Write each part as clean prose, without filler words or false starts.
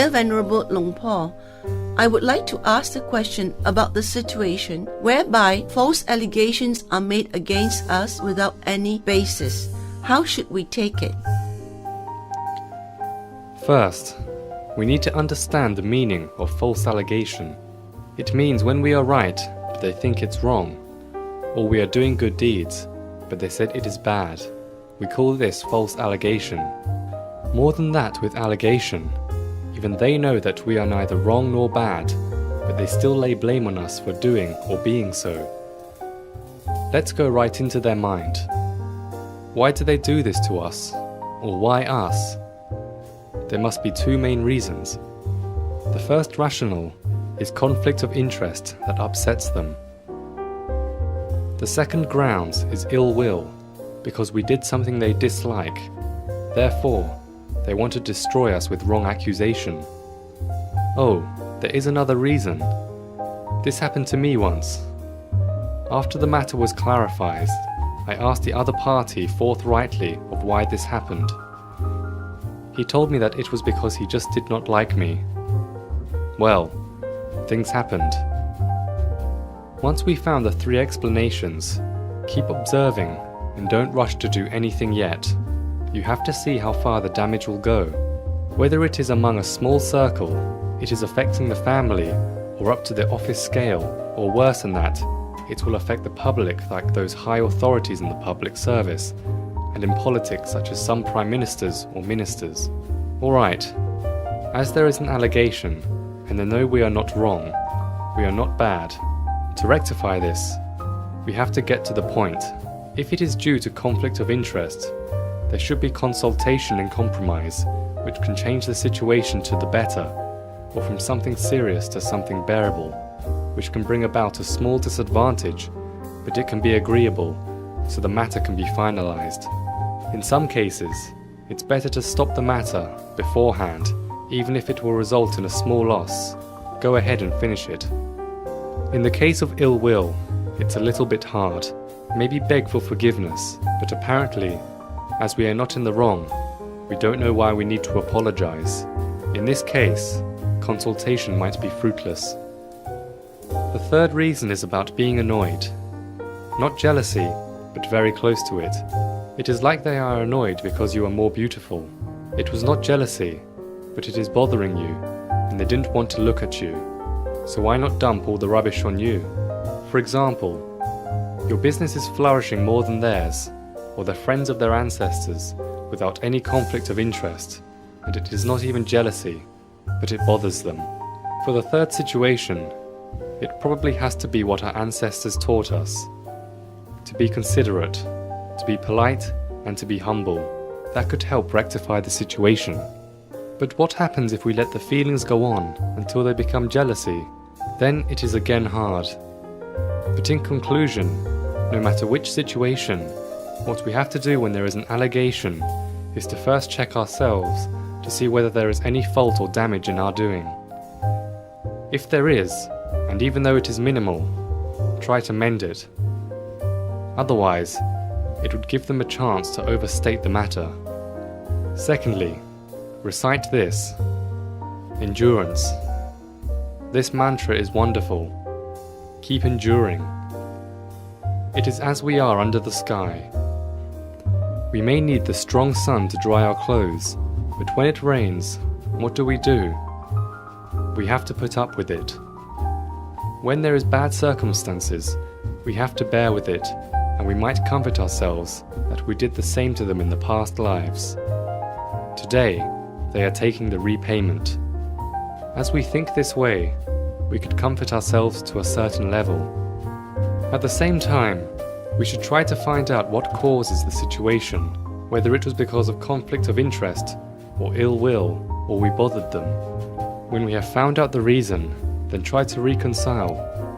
Dear Venerable Long Po, I would like to ask the question about the situation whereby false allegations are made against us without any basis. How should we take it? First, we need to understand the meaning of false allegation. It means when we are right, but they think it's wrong, or we are doing good deeds, but they said it is bad. We call this false allegation. More than that with allegation, even they know that we are neither wrong nor bad, but they still lay blame on us for doing or being so. Let's go right into their mind. Why do they do this to us? Or why us? There must be two main reasons. The first rationale is conflict of interest that upsets them. The second grounds is ill will, because we did something they dislike. Therefore, they want to destroy us with wrong accusation. Oh, there is another reason. This happened to me once. After the matter was clarified, I asked the other party forthrightly of why this happened. He told me that it was because he just did not like me. Well, things happened. Once we found the three explanations, keep observing and don't rush to do anything yet. You have to see how far the damage will go. Whether it is among a small circle, it is affecting the family, or up to the office scale, or worse than that, it will affect the public like those high authorities in the public service, and in politics such as some prime ministers or ministers. Alright, as there is an allegation, and they know we are not wrong, we are not bad. To rectify this, we have to get to the point. If it is due to conflict of interest, there should be consultation and compromise, which can change the situation to the better, or from something serious to something bearable, which can bring about a small disadvantage, but it can be agreeable, so the matter can be finalized. In some cases, it's better to stop the matter beforehand, even if it will result in a small loss. Go ahead and finish it. In the case of ill will, it's a little bit hard. Maybe beg for forgiveness, but apparently, as we are not in the wrong, we don't know why we need to apologize. In this case, consultation might be fruitless. The third reason is about being annoyed. Not jealousy, but very close to it. It is like they are annoyed because you are more beautiful. It was not jealousy, but it is bothering you, and they didn't want to look at you. So why not dump all the rubbish on you? For example, your business is flourishing more than theirs, or the friends of their ancestors, without any conflict of interest, and it is not even jealousy, but it bothers them. For the third situation, it probably has to be what our ancestors taught us. To be considerate, to be polite, and to be humble. That could help rectify the situation. But what happens if we let the feelings go on until they become jealousy? Then it is again hard. But in conclusion, no matter which situation, what we have to do when there is an allegation is to first check ourselves to see whether there is any fault or damage in our doing. If there is, and even though it is minimal, try to mend it. Otherwise, it would give them a chance to overstate the matter. Secondly, recite this: endurance. This mantra is wonderful. Keep enduring. It is as we are under the sky. We may need the strong sun to dry our clothes, but when it rains, what do? We have to put up with it. When there is bad circumstances, we have to bear with it, and we might comfort ourselves that we did the same to them in the past lives. Today, they are taking the repayment. As we think this way, we could comfort ourselves to a certain level. At the same time, we should try to find out what causes the situation, whether it was because of conflict of interest, or ill will, or we bothered them. When we have found out the reason, then try to reconcile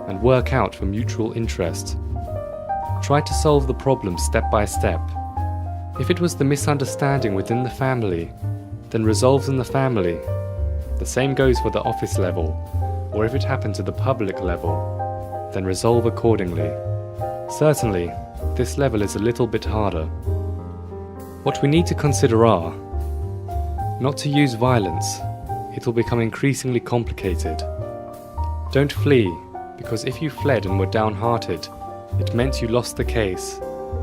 and work out for mutual interest. Try to solve the problem step by step. If it was the misunderstanding within the family, then resolve in the family. The same goes for the office level, or if it happened to the public level, then resolve accordingly. Certainly, this level is a little bit harder. What we need to consider are: not to use violence. it will become increasingly complicated. Don't flee, because if you fled and were downhearted, it meant you lost the case.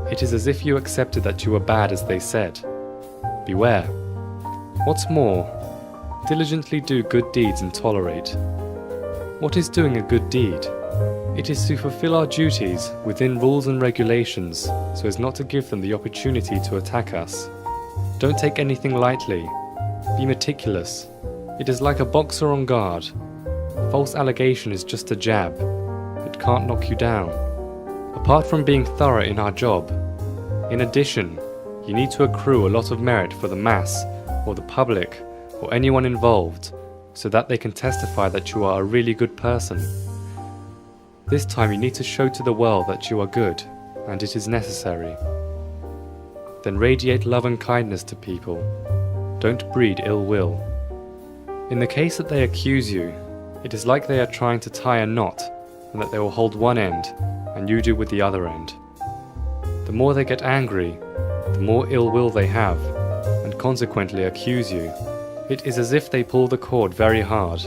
It is as if you accepted that you were bad as they said. Beware. What's more, diligently do good deeds and tolerate. What is doing a good deed? It is to fulfill our duties within rules and regulations so as not to give them the opportunity to attack us. Don't take anything lightly. Be meticulous. It is like a boxer on guard. False allegation is just a jab. It can't knock you down. Apart from being thorough in our job, in addition, you need to accrue a lot of merit for the mass, or the public, or anyone involved, so that they can testify that you are a really good person. This time you need to show to the world that you are good, and it is necessary. Then radiate love and kindness to people. Don't breed ill will. In the case that they accuse you, it is like they are trying to tie a knot, and that they will hold one end, and you do with the other end. The more they get angry, the more ill will they have, and consequently accuse you. It is as if they pull the cord very hard.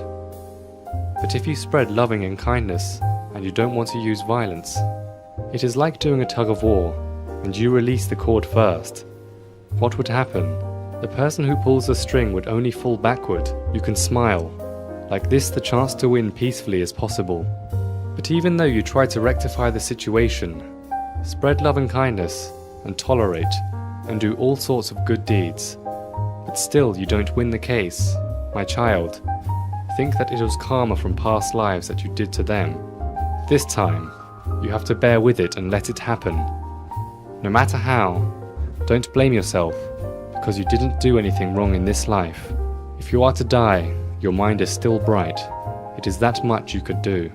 But if you spread loving and kindness, and you don't want to use violence, it is like doing a tug of war, and you release the cord first. What would happen? The person who pulls the string would only fall backward. You can smile. Like this, the chance to win peacefully is possible. But even though you try to rectify the situation, spread love and kindness, and tolerate, and do all sorts of good deeds, but still you don't win the case, my child, think that it was karma from past lives that you did to them. This time, you have to bear with it and let it happen. No matter how, don't blame yourself, because you didn't do anything wrong in this life. If you are to die, your mind is still bright. It is that much you could do.